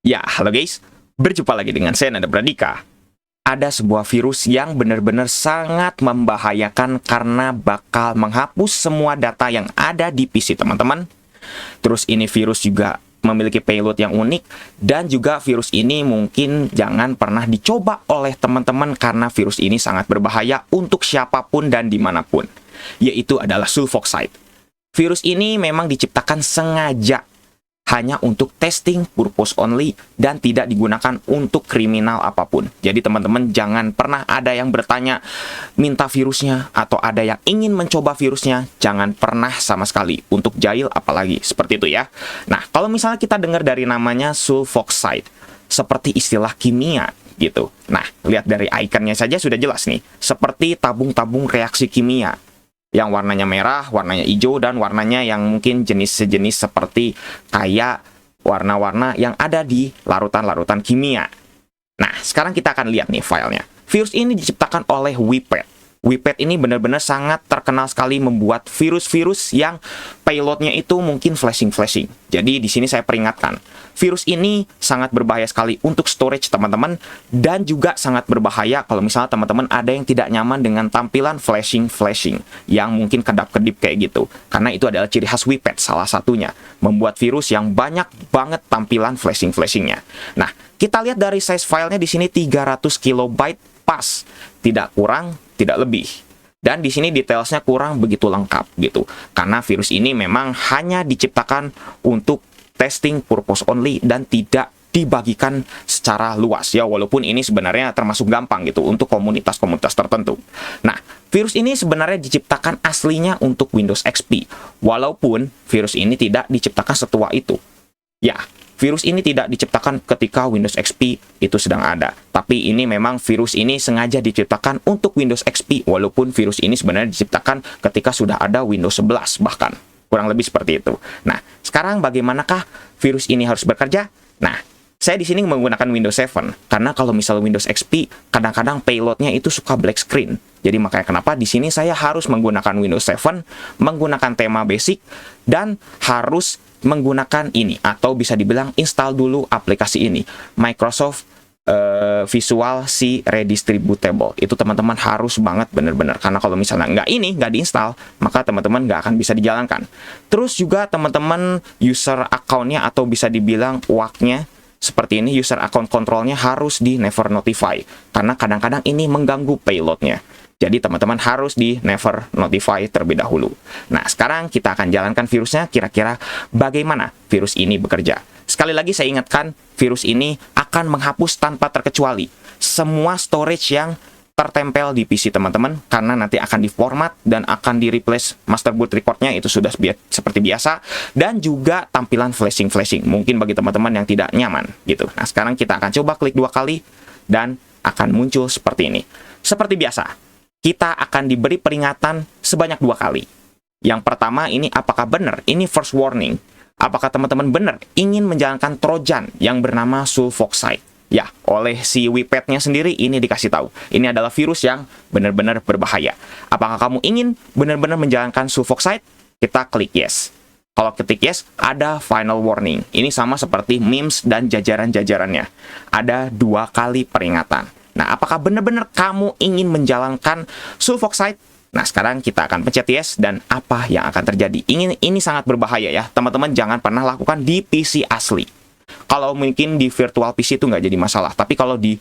Ya, halo guys. Berjumpa lagi dengan saya Nanda Pradika. Ada sebuah virus yang benar-benar sangat membahayakan karena bakal menghapus semua data yang ada di PC teman-teman. Terus ini virus juga memiliki payload yang unik, dan juga virus ini mungkin jangan pernah dicoba oleh teman-teman karena virus ini sangat berbahaya untuk siapapun dan dimanapun, yaitu adalah sulfoxide. Virus ini memang diciptakan sengaja hanya untuk testing purpose only dan tidak digunakan untuk kriminal apapun. Jadi teman-teman jangan pernah ada yang bertanya minta virusnya atau ada yang ingin mencoba virusnya, jangan pernah sama sekali untuk jahil apalagi seperti itu ya. Nah, kalau misalnya kita dengar dari namanya sulfoxide, seperti istilah kimia gitu. Nah, lihat dari ikonnya saja sudah jelas nih, seperti tabung-tabung reaksi kimia yang warnanya merah, warnanya hijau, dan warnanya yang mungkin jenis-sejenis seperti kayak warna-warna yang ada di larutan-larutan kimia. Nah, sekarang kita akan lihat nih filenya. Virus ini diciptakan oleh WePet. WePet ini benar-benar sangat terkenal sekali membuat virus-virus yang payloadnya itu mungkin flashing-flashing. Jadi di sini saya peringatkan, virus ini sangat berbahaya sekali untuk storage teman-teman, dan juga sangat berbahaya kalau misalnya teman-teman ada yang tidak nyaman dengan tampilan flashing-flashing yang mungkin kedap-kedip kayak gitu. Karena itu adalah ciri khas WePet salah satunya, membuat virus yang banyak banget tampilan flashing-flashingnya. Nah, kita lihat dari size filenya di sini 300 KB pas, tidak kurang, tidak lebih. Dan di sini detailsnya kurang begitu lengkap gitu. Karena virus ini memang hanya diciptakan untuk testing purpose only dan tidak dibagikan secara luas ya, walaupun ini sebenarnya termasuk gampang gitu untuk komunitas-komunitas tertentu. Nah, virus ini sebenarnya diciptakan aslinya untuk Windows XP, walaupun virus ini tidak diciptakan setua itu. Ya, virus ini tidak diciptakan ketika Windows XP itu sedang ada. Tapi ini memang virus ini sengaja diciptakan untuk Windows XP, walaupun virus ini sebenarnya diciptakan ketika sudah ada Windows 11 bahkan. Kurang lebih seperti itu. Nah, sekarang bagaimanakah virus ini harus bekerja? Nah, saya di sini menggunakan Windows 7, karena kalau misal Windows XP, kadang-kadang payloadnya itu suka black screen. Jadi makanya kenapa di sini saya harus menggunakan Windows 7, menggunakan tema basic, dan harus menggunakan ini, atau bisa dibilang install dulu aplikasi ini, Microsoft Visual C Redistributable. Itu teman-teman harus banget bener-bener, karena kalau misalnya nggak diinstal, maka teman-teman nggak akan bisa dijalankan. Terus juga teman-teman user account-nya, atau bisa dibilang WAC-nya, seperti ini, user account control-nya harus di never notify, karena kadang-kadang ini mengganggu payload-nya. Jadi teman-teman harus di never notify terlebih dahulu. Nah, sekarang kita akan jalankan virusnya, kira-kira bagaimana virus ini bekerja. Sekali lagi saya ingatkan, virus ini akan menghapus tanpa terkecuali semua storage yang tertempel di PC teman-teman, karena nanti akan diformat dan akan di-replace master boot record-nya, itu sudah seperti biasa, dan juga tampilan flashing-flashing, mungkin bagi teman-teman yang tidak nyaman gitu. Nah, sekarang kita akan coba klik 2 kali, dan akan muncul seperti ini. Seperti biasa, kita akan diberi peringatan sebanyak 2 kali. Yang pertama ini, apakah benar? Ini first warning. Apakah teman-teman benar ingin menjalankan trojan yang bernama sulfoxide? Ya, oleh si WePet-nya sendiri ini dikasih tahu. Ini adalah virus yang benar-benar berbahaya. Apakah kamu ingin benar-benar menjalankan sulfoxide? Kita klik yes. Kalau ketik yes, ada final warning. Ini sama seperti memes dan jajaran-jajarannya. Ada 2 kali peringatan. Nah, apakah benar-benar kamu ingin menjalankan sulfoxide? Nah, sekarang kita akan pencet yes, dan apa yang akan terjadi? Ini sangat berbahaya ya. Teman-teman jangan pernah lakukan di PC asli. Kalau mungkin di virtual PC itu nggak jadi masalah. Tapi kalau di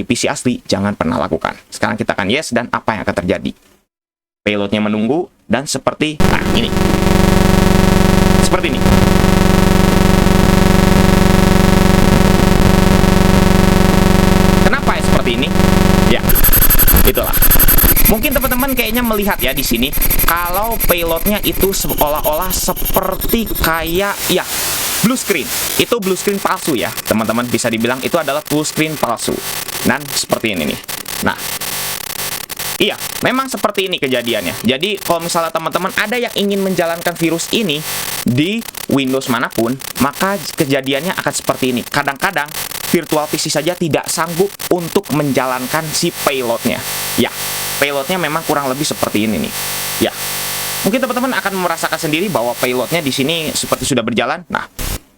PC asli, jangan pernah lakukan. Sekarang kita akan yes, dan apa yang akan terjadi? Payloadnya menunggu, dan seperti, nah ini. Seperti ini. Kenapa ya seperti ini? Ya, itulah. Mungkin teman-teman kayaknya melihat ya di sini, kalau payloadnya itu seolah-olah seperti kayak ya blue screen. Itu blue screen palsu ya, teman-teman, bisa dibilang itu adalah blue screen palsu. Dan seperti ini nih. Nah, iya, memang seperti ini kejadiannya. Jadi kalau misalnya teman-teman ada yang ingin menjalankan virus ini di Windows manapun, maka kejadiannya akan seperti ini. Kadang-kadang virtual PC saja tidak sanggup untuk menjalankan si payloadnya. Ya, payloadnya memang kurang lebih seperti ini nih. Ya, mungkin teman-teman akan merasakan sendiri bahwa payloadnya di sini seperti sudah berjalan. Nah,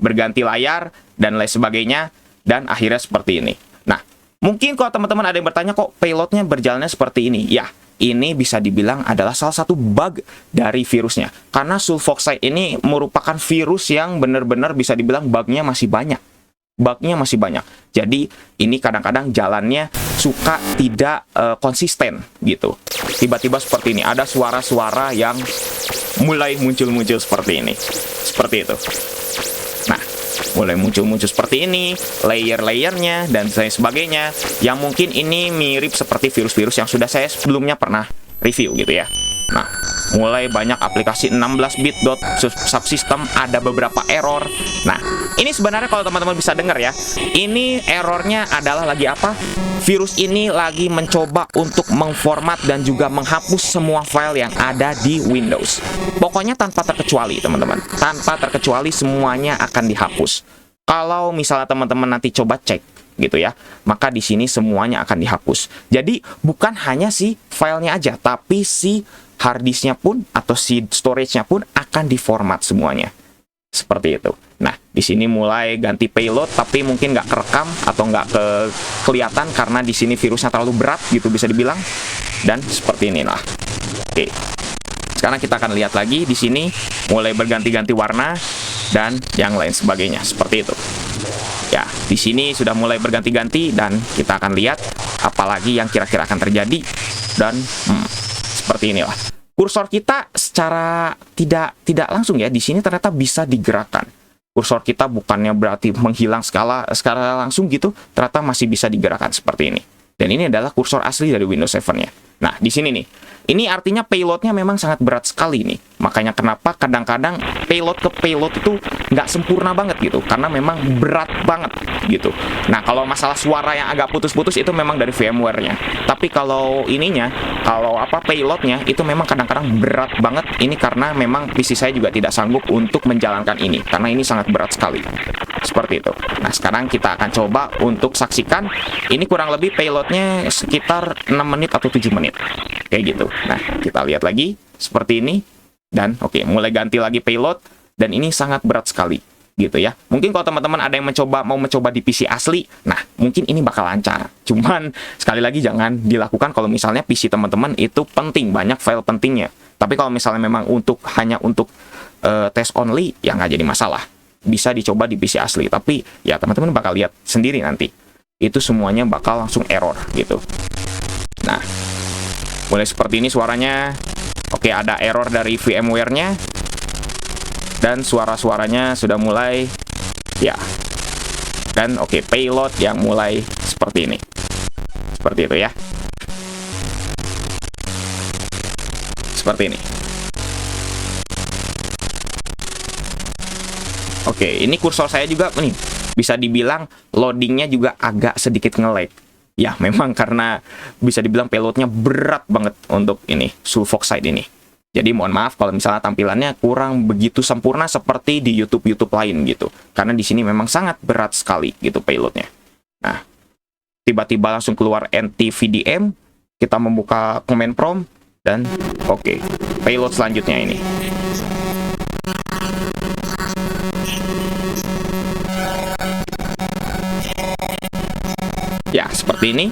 berganti layar, dan lain sebagainya, dan akhirnya seperti ini. Nah, mungkin kalau teman-teman ada yang bertanya, kok payloadnya berjalannya seperti ini? Ya, ini bisa dibilang adalah salah satu bug dari virusnya. Karena sulfoxide ini merupakan virus yang benar-benar bisa dibilang bugnya masih banyak. Jadi, ini kadang-kadang jalannya suka tidak konsisten gitu. Tiba-tiba seperti ini, ada suara-suara yang mulai muncul-muncul seperti ini. Seperti itu. Nah, mulai muncul-muncul seperti ini, layer-layernya, dan sebagainya, yang mungkin ini mirip seperti virus-virus yang sudah saya sebelumnya pernah review gitu ya. Nah, mulai banyak aplikasi 16-bit subsystem, ada beberapa error. Nah, ini sebenarnya kalau teman-teman bisa dengar ya, ini errornya adalah lagi apa? Virus ini lagi mencoba untuk mengformat dan juga menghapus semua file yang ada di Windows. Pokoknya tanpa terkecuali, teman-teman. Tanpa terkecuali semuanya akan dihapus. Kalau misalnya teman-teman nanti coba cek gitu ya, maka di sini semuanya akan dihapus. Jadi bukan hanya si filenya aja, tapi si harddisknya pun atau si storage-nya pun akan diformat semuanya. Seperti itu. Nah, di sini mulai ganti payload, tapi mungkin nggak kerekam atau nggak kelihatan karena di sini virusnya terlalu berat gitu bisa dibilang. Dan seperti inilah. Oke. Sekarang kita akan lihat lagi di sini mulai berganti-ganti warna dan yang lain sebagainya. Seperti itu. Ya, di sini sudah mulai berganti-ganti dan kita akan lihat apalagi yang kira-kira akan terjadi. Dan seperti inilah. Kursor kita secara tidak langsung ya, di sini ternyata bisa digerakkan. Kursor kita bukannya berarti menghilang skala langsung gitu, ternyata masih bisa digerakkan seperti ini. Dan ini adalah kursor asli dari Windows 7-nya. Nah, di sini nih. Ini artinya payloadnya memang sangat berat sekali nih. Makanya kenapa kadang-kadang payload ke payload itu nggak sempurna banget gitu. Karena memang berat banget gitu. Nah, kalau masalah suara yang agak putus-putus itu memang dari VMware-nya. Tapi kalau ininya, kalau payloadnya itu memang kadang-kadang berat banget. Ini karena memang PC saya juga tidak sanggup untuk menjalankan ini. Karena ini sangat berat sekali. Seperti itu. Nah, sekarang kita akan coba untuk saksikan. Ini kurang lebih payloadnya sekitar 6 menit atau 7 menit. Kayak gitu. Nah, kita lihat lagi seperti ini. Dan oke, mulai ganti lagi payload. Dan ini sangat berat sekali gitu ya. Mungkin kalau teman-teman ada yang mau mencoba di PC asli, nah mungkin ini bakal lancar. Cuman sekali lagi jangan dilakukan kalau misalnya PC teman-teman itu penting, banyak file pentingnya. Tapi kalau misalnya memang hanya untuk test only, ya nggak jadi masalah. Bisa dicoba di PC asli. Tapi ya teman-teman bakal lihat sendiri nanti. Itu semuanya bakal langsung error gitu. Nah, mulai seperti ini suaranya. Oke, ada error dari VMware-nya. Dan suara-suaranya sudah mulai. Ya. Dan oke, payload yang mulai seperti ini. Seperti itu ya. Seperti ini. Oke, ini kursor saya juga nih. Bisa dibilang loadingnya juga agak sedikit nge-lag. Ya, memang karena bisa dibilang payloadnya berat banget untuk ini, sulfoxide ini. Jadi mohon maaf kalau misalnya tampilannya kurang begitu sempurna seperti di YouTube lain gitu. Karena di sini memang sangat berat sekali gitu payloadnya. Nah, tiba-tiba langsung keluar NTVDM, kita membuka command prompt, dan oke, payload selanjutnya ini. Ya, seperti ini.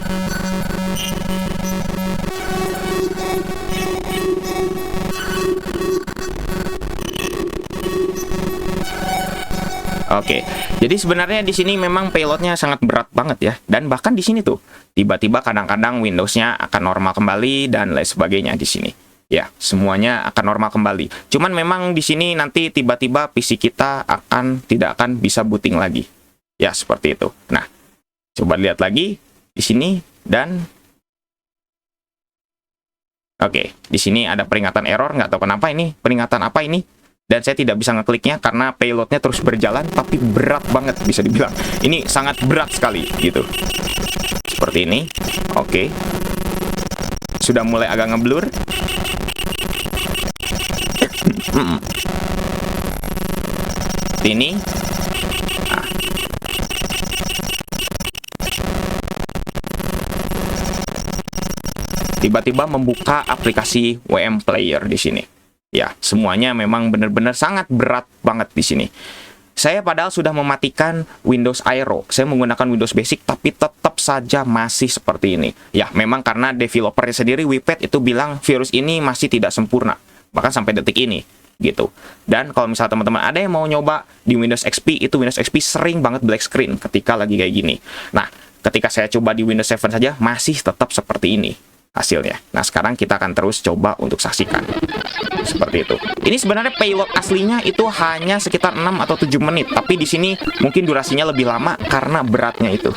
Oke, jadi sebenarnya di sini memang payloadnya sangat berat banget ya, dan bahkan di sini tuh tiba-tiba kadang-kadang Windows-nya akan normal kembali dan lain sebagainya di sini. Ya, semuanya akan normal kembali. Cuman memang di sini nanti tiba-tiba PC kita tidak akan bisa booting lagi. Ya, seperti itu. Nah, coba lihat lagi di sini dan oke, di sini ada peringatan error, nggak tahu kenapa ini peringatan apa ini. Dan saya tidak bisa ngekliknya karena payloadnya terus berjalan, tapi berat banget bisa dibilang. Ini sangat berat sekali gitu. Seperti ini. Oke. Sudah mulai agak ngeblur. Ini. Nah. Tiba-tiba membuka aplikasi WM Player di sini. Ya, semuanya memang benar-benar sangat berat banget di sini. Saya padahal sudah mematikan Windows Aero. Saya menggunakan Windows Basic, tapi tetap saja masih seperti ini. Ya, memang karena developernya sendiri, WePad, itu bilang virus ini masih tidak sempurna. Bahkan sampai detik ini. Gitu. Dan kalau misalnya teman-teman ada yang mau nyoba di Windows XP, itu Windows XP sering banget black screen ketika lagi kayak gini. Nah, ketika saya coba di Windows 7 saja, masih tetap seperti ini hasilnya. Nah, sekarang kita akan terus coba untuk saksikan. Seperti itu. Ini sebenarnya payload aslinya itu hanya sekitar 6 atau 7 menit. Tapi di sini mungkin durasinya lebih lama karena beratnya itu.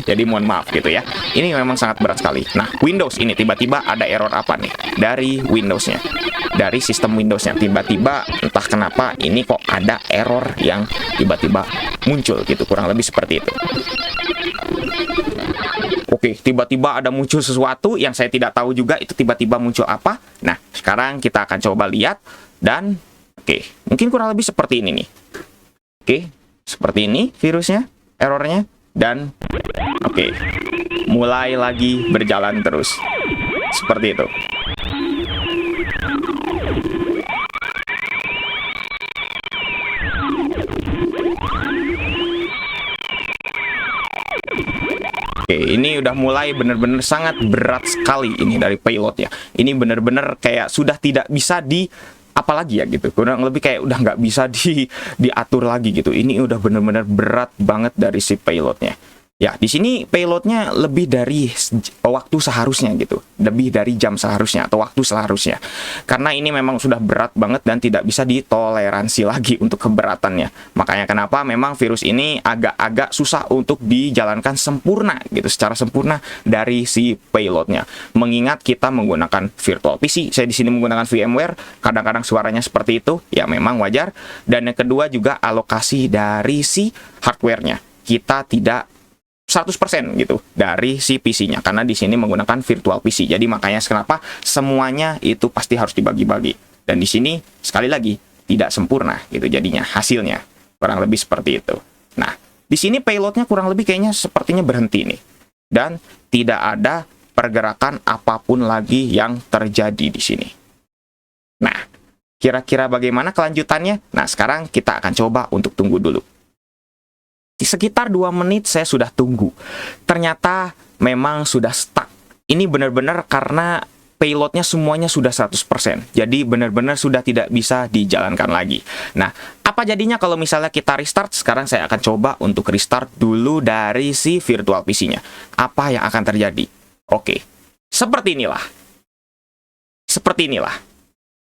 Jadi mohon maaf gitu ya. Ini memang sangat berat sekali. Nah, Windows ini tiba-tiba ada error apa nih? Dari Windows-nya. Dari sistem Windows-nya. Tiba-tiba entah kenapa ini kok ada error yang tiba-tiba muncul gitu. Kurang lebih seperti itu. Oke, tiba-tiba ada muncul sesuatu yang saya tidak tahu juga itu tiba-tiba muncul apa. Nah, sekarang kita akan coba lihat dan oke, mungkin kurang lebih seperti ini nih. Oke, seperti ini virusnya, errornya, dan oke, mulai lagi berjalan terus. Seperti itu. Oke, ini udah mulai bener-bener sangat berat sekali ini dari payload ya. Ini bener-bener kayak sudah tidak bisa di apalagi ya gitu. Kurang lebih kayak udah nggak bisa diatur lagi gitu. Ini udah bener-bener berat banget dari si payloadnya. Ya, di sini payloadnya lebih dari waktu seharusnya gitu. Lebih dari jam seharusnya atau waktu seharusnya. Karena ini memang sudah berat banget dan tidak bisa ditoleransi lagi untuk keberatannya. Makanya kenapa memang virus ini agak-agak susah untuk dijalankan sempurna gitu, secara sempurna dari si payloadnya. Mengingat kita menggunakan virtual PC, saya di sini menggunakan VMware, kadang-kadang suaranya seperti itu, ya memang wajar. Dan yang kedua juga alokasi dari si hardware-nya. Kita tidak 100% gitu dari si PC-nya karena di sini menggunakan virtual PC. Jadi makanya kenapa semuanya itu pasti harus dibagi-bagi. Dan di sini sekali lagi tidak sempurna gitu jadinya hasilnya. Kurang lebih seperti itu. Nah, di sini payloadnya kurang lebih kayaknya sepertinya berhenti nih. Dan tidak ada pergerakan apapun lagi yang terjadi di sini. Nah, kira-kira bagaimana kelanjutannya? Nah, sekarang kita akan coba untuk tunggu dulu. Di sekitar 2 menit saya sudah tunggu. Ternyata memang sudah stuck. Ini benar-benar karena payloadnya semuanya sudah 100%. Jadi benar-benar sudah tidak bisa dijalankan lagi. Nah, apa jadinya kalau misalnya kita restart? Sekarang saya akan coba untuk restart dulu dari si virtual PC-nya. Apa yang akan terjadi? Oke, seperti inilah. Seperti inilah.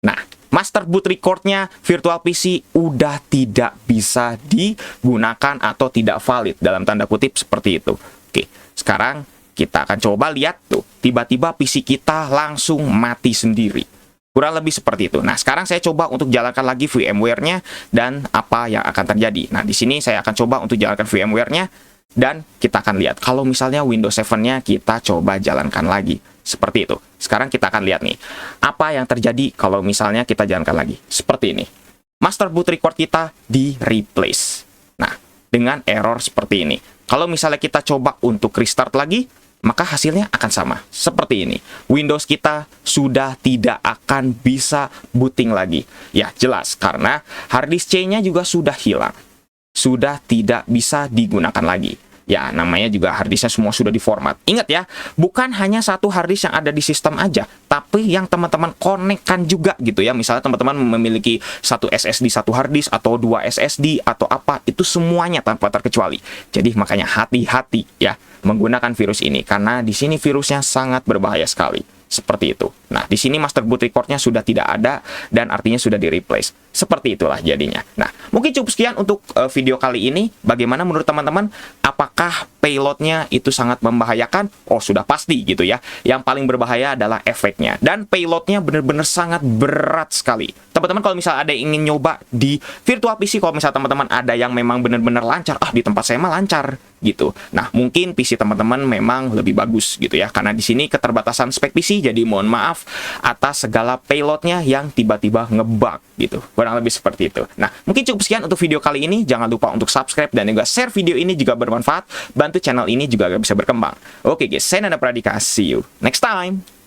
Nah, master boot record-nya virtual PC udah tidak bisa digunakan atau tidak valid dalam tanda kutip seperti itu. Oke, sekarang kita akan coba lihat tuh, tiba-tiba PC kita langsung mati sendiri. Kurang lebih seperti itu. Nah, sekarang saya coba untuk jalankan lagi VMware-nya dan apa yang akan terjadi. Nah, di sini saya akan coba untuk jalankan VMware-nya dan kita akan lihat kalau misalnya Windows 7-nya kita coba jalankan lagi. Seperti itu. Sekarang kita akan lihat nih, apa yang terjadi kalau misalnya kita jalankan lagi. Seperti ini. Master boot record kita di replace. Nah, dengan error seperti ini. Kalau misalnya kita coba untuk restart lagi, maka hasilnya akan sama. Seperti ini. Windows kita sudah tidak akan bisa booting lagi. Ya, jelas. Karena harddisk C-nya juga sudah hilang. Sudah tidak bisa digunakan lagi. Ya, namanya juga harddisknya semua sudah diformat. Ingat ya, bukan hanya satu harddisk yang ada di sistem aja, tapi yang teman-teman konekkan juga gitu ya. Misalnya teman-teman memiliki satu SSD, satu harddisk, atau 2 SSD, atau apa, itu semuanya tanpa terkecuali. Jadi makanya hati-hati ya menggunakan virus ini, karena di sini virusnya sangat berbahaya sekali. Seperti itu. Nah, di sini master boot record-nya sudah tidak ada dan artinya sudah di-replace. Seperti itulah jadinya. Nah, mungkin cukup sekian untuk video kali ini. Bagaimana menurut teman-teman? Apakah payload-nya itu sangat membahayakan? Oh, sudah pasti gitu ya. Yang paling berbahaya adalah efeknya. Dan payload-nya benar-benar sangat berat sekali. Teman-teman kalau misalnya ada yang ingin nyoba di virtual PC, kalau misalnya teman-teman ada yang memang benar-benar lancar, di tempat saya mah lancar gitu. Nah, mungkin PC teman-teman memang lebih bagus gitu ya. Karena di sini keterbatasan spek PC, jadi mohon maaf atas segala payloadnya yang tiba-tiba ngebug gitu. Kurang lebih seperti itu. Nah, mungkin cukup sekian untuk video kali ini. Jangan lupa untuk subscribe dan juga share video ini jika bermanfaat. Bantu channel ini juga agar bisa berkembang. Oke guys, saya Nanda Pradika. See you next time.